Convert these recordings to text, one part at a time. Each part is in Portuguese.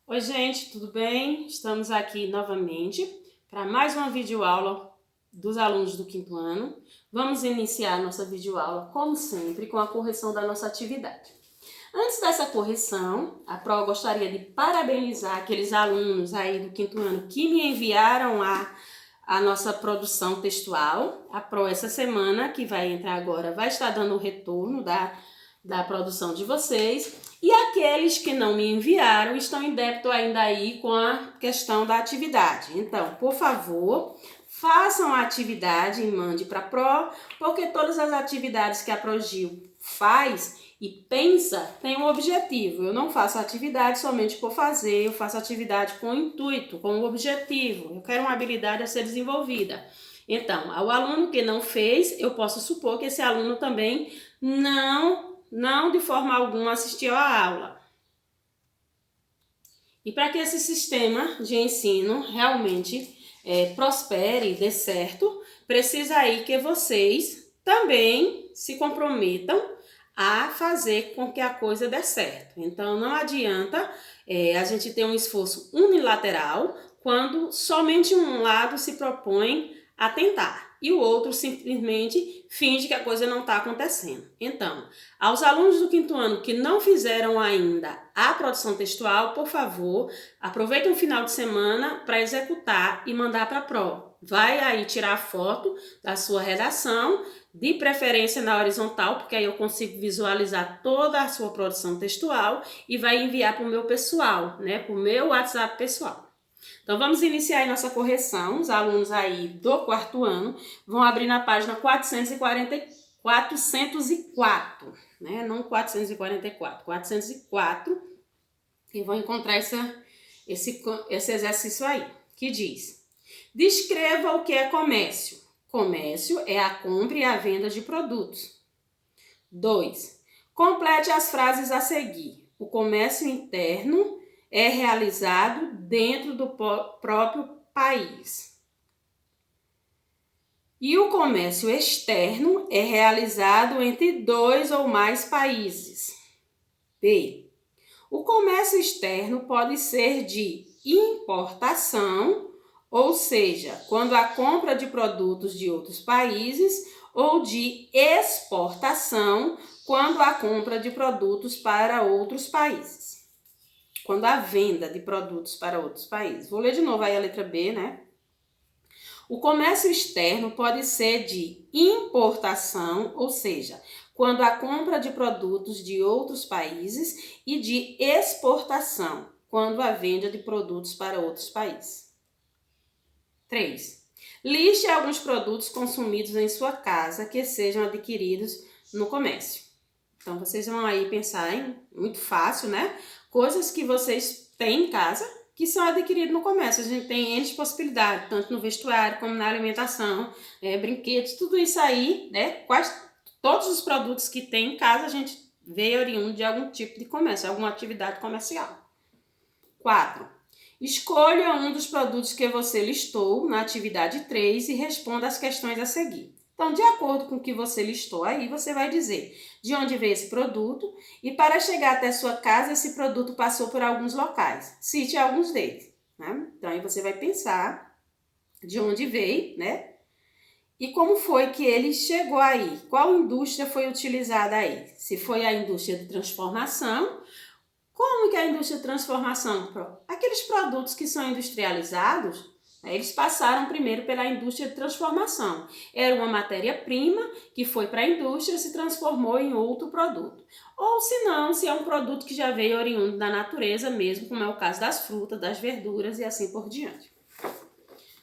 Oi, gente, tudo bem? Estamos aqui novamente para mais uma videoaula dos alunos do quinto ano. Vamos iniciar nossa videoaula, como sempre, com a correção da nossa atividade. Antes dessa correção, a Pro gostaria de parabenizar aqueles alunos aí do quinto ano que me enviaram a nossa produção textual. A Pro, essa semana, que vai entrar agora, vai estar dando o retorno da produção de vocês. E aqueles que não me enviaram estão em débito ainda aí com a questão da atividade. Então, por favor, façam a atividade e mande para a Pro, porque todas as atividades que a Progil faz e pensa tem um objetivo. Eu não faço atividade somente por fazer, eu faço atividade com intuito, com um objetivo. Eu quero uma habilidade a ser desenvolvida. Então, ao aluno que não fez, eu posso supor que esse aluno também não de forma alguma assistiu à aula. E para que esse sistema de ensino realmente prospere e dê certo, precisa aí que vocês também se comprometam a fazer com que a coisa dê certo. Então, não adianta a gente ter um esforço unilateral quando somente um lado se propõe a tentar e o outro simplesmente finge que a coisa não está acontecendo. Então, aos alunos do quinto ano que não fizeram ainda a produção textual, por favor, aproveitem o final de semana para executar e mandar para a Pro. Vai aí tirar a foto da sua redação, de preferência na horizontal, porque aí eu consigo visualizar toda a sua produção textual e vai enviar para o meu pessoal, né, para o meu WhatsApp pessoal. Então, vamos iniciar aí nossa correção. Os alunos aí do quarto ano vão abrir na página 404, né? Não 444, 404, e vão encontrar esse exercício aí, que diz: descreva o que é comércio. Comércio é a compra e a venda de produtos. 2. Complete as frases a seguir. O comércio interno é realizado dentro do próprio país. E o comércio externo é realizado entre 2 ou mais países. B. O comércio externo pode ser de importação, ou seja, quando a compra de produtos de outros países, ou de exportação, quando a compra de produtos para outros países. Quando a venda de produtos para outros países. Vou ler de novo aí a letra B, né? O comércio externo pode ser de importação, ou seja, quando a compra de produtos de outros países, e de exportação, quando a venda de produtos para outros países. 3. Liste alguns produtos consumidos em sua casa que sejam adquiridos no comércio. Então, vocês vão aí pensar em, muito fácil, né? Coisas que vocês têm em casa que são adquiridos no comércio. A gente tem N possibilidades, tanto no vestuário como na alimentação, brinquedos, tudo isso aí, né? Todos os produtos que tem em casa a gente vê oriundo de algum tipo de comércio, alguma atividade comercial. 4. Escolha um dos produtos que você listou na atividade 3 e responda as questões a seguir. Então, de acordo com o que você listou aí, você vai dizer de onde veio esse produto e para chegar até sua casa, esse produto passou por alguns locais. Cite alguns deles, né? Então, aí você vai pensar de onde veio, né? E como foi que ele chegou aí? Qual indústria foi utilizada aí? Se foi a indústria de transformação. Como que é a indústria de transformação? Aqueles produtos que são industrializados, eles passaram primeiro pela indústria de transformação. Era uma matéria-prima que foi para a indústria e se transformou em outro produto. Ou se não, se é um produto que já veio oriundo da natureza mesmo, como é o caso das frutas, das verduras e assim por diante.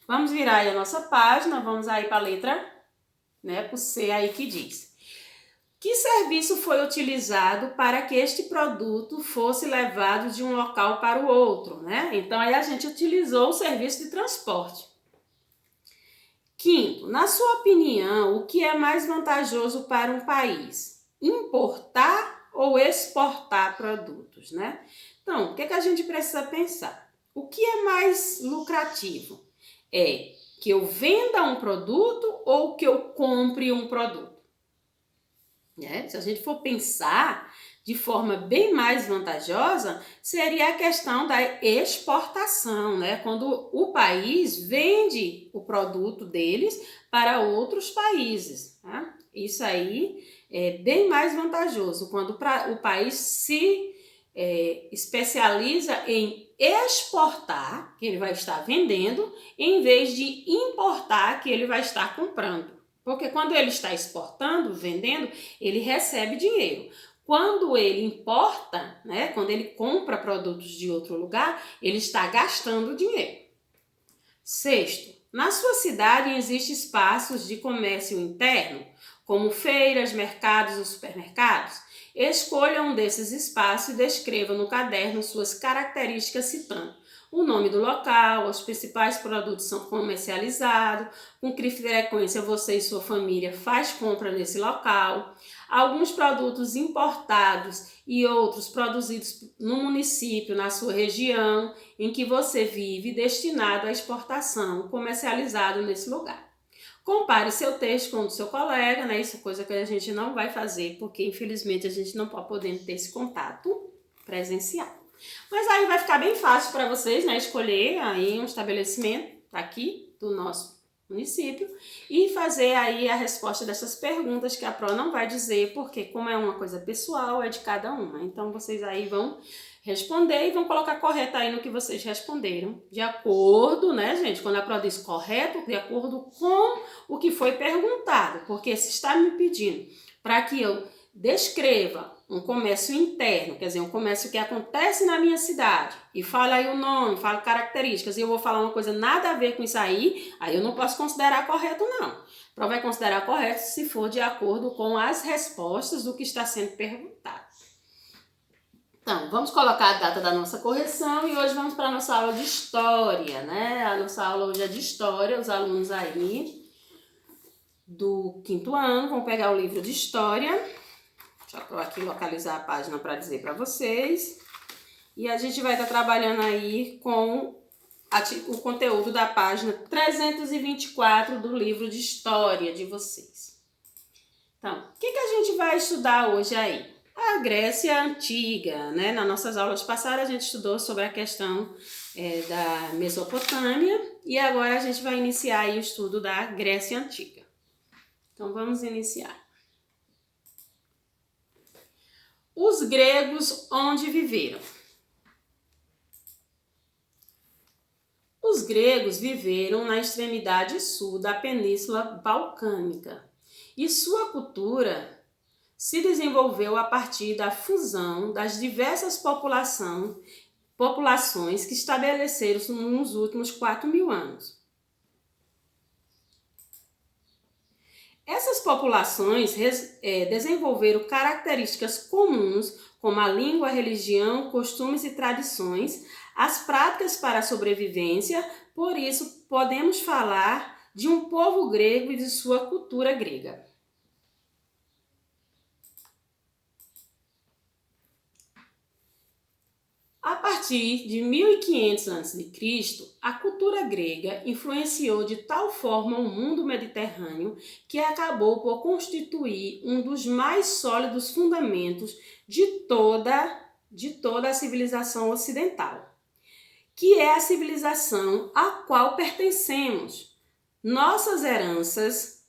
Vamos virar aí a nossa página, vamos aí para a letra, né, para o C aí que diz: que serviço foi utilizado para que este produto fosse levado de um local para o outro, né? Então, aí a gente utilizou o serviço de transporte. Quinto, na sua opinião, o que é mais vantajoso para um país? Importar ou exportar produtos, né? Então, o que a gente precisa pensar? O que é mais lucrativo? É que eu venda um produto ou que eu compre um produto? Se a gente for pensar, de forma bem mais vantajosa seria a questão da exportação, né? Quando o país vende o produto deles para outros países, tá? Isso aí é bem mais vantajoso quando o país se especializa em exportar, que ele vai estar vendendo, em vez de importar, que ele vai estar comprando. Porque quando ele está exportando, vendendo, ele recebe dinheiro. Quando ele importa, né, quando ele compra produtos de outro lugar, ele está gastando dinheiro. Sexto, na sua cidade existem espaços de comércio interno, como feiras, mercados ou supermercados? Escolha um desses espaços e descreva no caderno suas características citando o nome do local, os principais produtos são comercializados, com que frequência você e sua família faz compra nesse local, alguns produtos importados e outros produzidos no município, na sua região em que você vive, destinado à exportação, comercializado nesse lugar. Compare seu texto com o do seu colega, né? Isso é coisa que a gente não vai fazer, porque infelizmente a gente não pode poder ter esse contato presencial. Mas aí vai ficar bem fácil para vocês, né? Escolher aí um estabelecimento aqui do nosso município e fazer aí a resposta dessas perguntas que a Pro não vai dizer, porque como é uma coisa pessoal, é de cada uma. Então vocês aí vão responder e vão colocar correto aí no que vocês responderam, de acordo, né, gente? Quando a Pro diz correto, de acordo com o que foi perguntado, porque se está me pedindo para que eu descreva um comércio interno, quer dizer, um comércio que acontece na minha cidade, e fala aí o nome, fala características, e eu vou falar uma coisa nada a ver com isso aí eu não posso considerar correto, não. Pro vai considerar correto se for de acordo com as respostas do que está sendo perguntado. Então, vamos colocar a data da nossa correção e hoje vamos para a nossa aula de história, né? A nossa aula hoje é de história, os alunos aí do 5º ano vão pegar o livro de história. Já estou aqui localizar a página para dizer para vocês. E a gente vai estar trabalhando aí com o conteúdo da página 324 do livro de história de vocês. Então, o que a gente vai estudar hoje aí? A Grécia Antiga, né? Nas nossas aulas passadas a gente estudou sobre a questão da Mesopotâmia e agora a gente vai iniciar aí o estudo da Grécia Antiga. Então, vamos iniciar. Os gregos onde viveram? Os gregos viveram na extremidade sul da Península Balcânica e sua cultura se desenvolveu a partir da fusão das diversas populações que estabeleceram-se nos últimos 4.000 anos. Essas populações desenvolveram características comuns, como a língua, a religião, costumes e tradições, as práticas para a sobrevivência, por isso podemos falar de um povo grego e de sua cultura grega. A partir de 1500 a.C., a cultura grega influenciou de tal forma o mundo mediterrâneo que acabou por constituir um dos mais sólidos fundamentos de toda a civilização ocidental, que é a civilização a qual pertencemos. Nossas heranças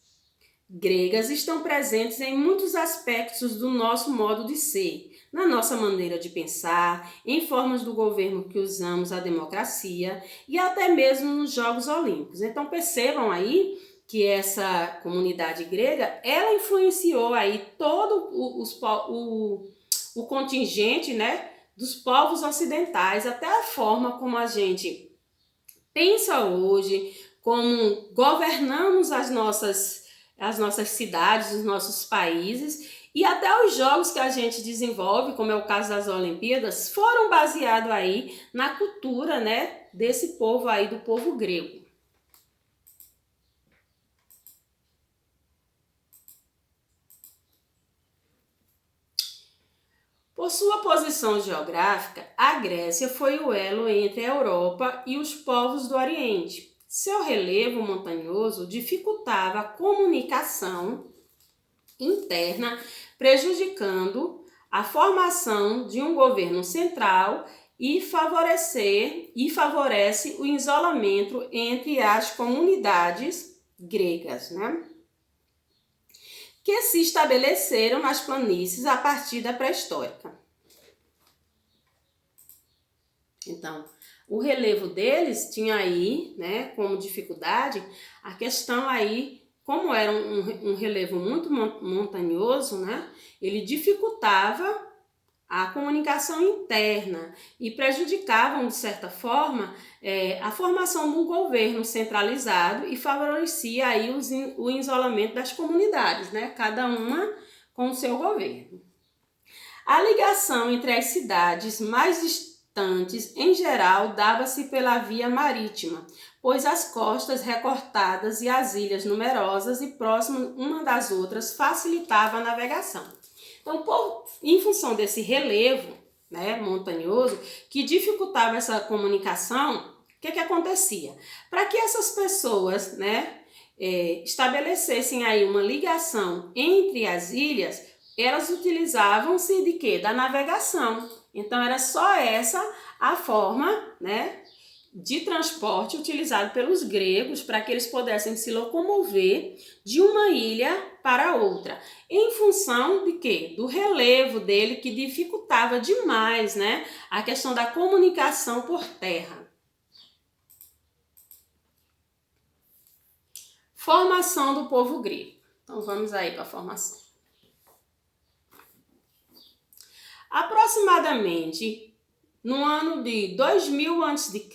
gregas estão presentes em muitos aspectos do nosso modo de ser, na nossa maneira de pensar, em formas do governo que usamos, a democracia e até mesmo nos Jogos Olímpicos. Então percebam aí que essa comunidade grega, ela influenciou aí todo o contingente, né, dos povos ocidentais, até a forma como a gente pensa hoje, como governamos as nossas cidades, os nossos países, e até os jogos que a gente desenvolve, como é o caso das Olimpíadas, foram baseados aí na cultura, né, desse povo aí, do povo grego. Por sua posição geográfica, a Grécia foi o elo entre a Europa e os povos do Oriente. Seu relevo montanhoso dificultava a comunicação interna, prejudicando a formação de um governo central e favorece o isolamento entre as comunidades gregas, né? Que se estabeleceram nas planícies a partir da pré-histórica. Então, o relevo deles tinha aí, né, como dificuldade, a questão aí, como era um relevo muito montanhoso, né, ele dificultava a comunicação interna e prejudicavam, de certa forma, a formação do governo centralizado e favorecia aí o isolamento das comunidades, né? Cada uma com o seu governo. A ligação entre as cidades mais distantes, em geral, dava-se pela via marítima, pois as costas recortadas e as ilhas numerosas e próximas uma das outras facilitavam a navegação. Então, em função desse relevo, né, montanhoso, que dificultava essa comunicação, o que acontecia? Para que essas pessoas, né, estabelecessem aí uma ligação entre as ilhas, elas utilizavam-se de quê? Da navegação. Então, era só essa a forma, né, de transporte utilizado pelos gregos para que eles pudessem se locomover de uma ilha para outra, em função de quê? Do relevo dele, que dificultava demais, né, a questão da comunicação por terra. Formação do povo grego. Então vamos aí para a formação. Aproximadamente no ano de 2000 a.C.,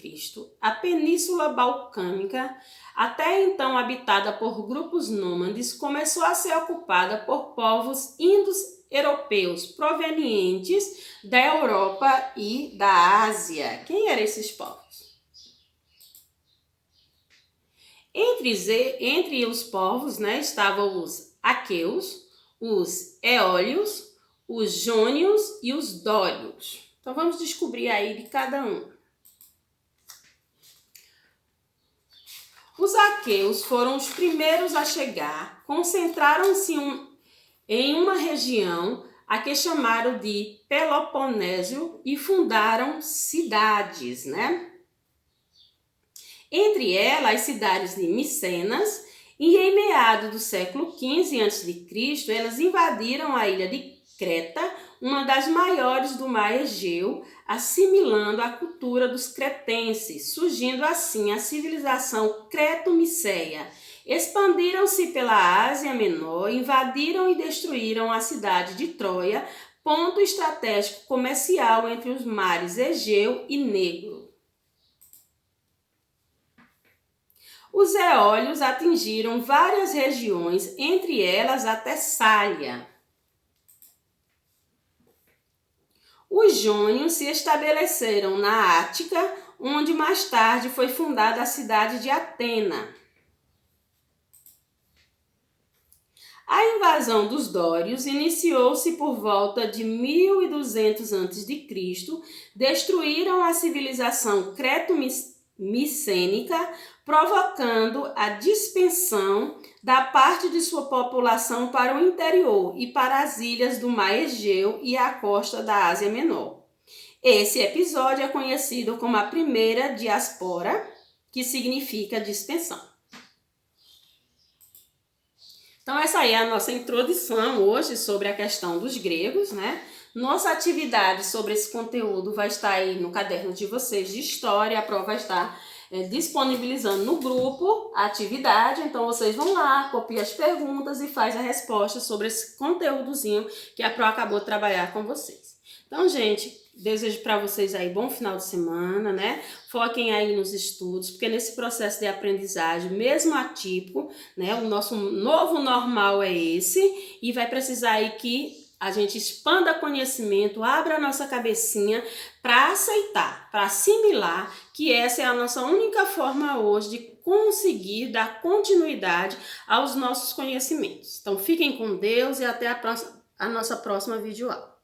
a Península Balcânica, até então habitada por grupos nômades, começou a ser ocupada por povos indo-europeus provenientes da Europa e da Ásia. Quem eram esses povos? Entre os povos, né, estavam os aqueus, os eólios, os jônios e os dórios. Então, vamos descobrir aí de cada um. Os aqueus foram os primeiros a chegar, concentraram-se em uma região a que chamaram de Peloponésia e fundaram cidades, né? Entre elas, as cidades de Micenas, e em meados do século XV a.C., elas invadiram a ilha de Creta, uma das maiores do mar Egeu, assimilando a cultura dos cretenses, surgindo assim a civilização creto-miceia. Expandiram-se pela Ásia Menor, invadiram e destruíram a cidade de Troia, ponto estratégico comercial entre os mares Egeu e Negro. Os eólios atingiram várias regiões, entre elas a Tessália. Os jônios se estabeleceram na Ática, onde mais tarde foi fundada a cidade de Atena. A invasão dos dórios iniciou-se por volta de 1200 a.C., destruíram a civilização creto-micênica, provocando a dispersão da parte de sua população para o interior e para as ilhas do mar Egeu e a costa da Ásia Menor. Esse episódio é conhecido como a primeira diáspora, que significa dispersão. Então, essa aí é a nossa introdução hoje sobre a questão dos gregos, né? Nossa atividade sobre esse conteúdo vai estar aí no caderno de vocês de história, a prova vai estar disponibilizando no grupo a atividade, então vocês vão lá, copiam as perguntas e faz a resposta sobre esse conteúdozinho que a Pro acabou de trabalhar com vocês. Então, gente, desejo para vocês aí bom final de semana, né? Foquem aí nos estudos, porque nesse processo de aprendizagem, mesmo atípico, né? O nosso novo normal é esse e vai precisar aí que a gente expanda conhecimento, abra a nossa cabecinha para aceitar, para assimilar que essa é a nossa única forma hoje de conseguir dar continuidade aos nossos conhecimentos. Então, fiquem com Deus e até a nossa próxima videoaula.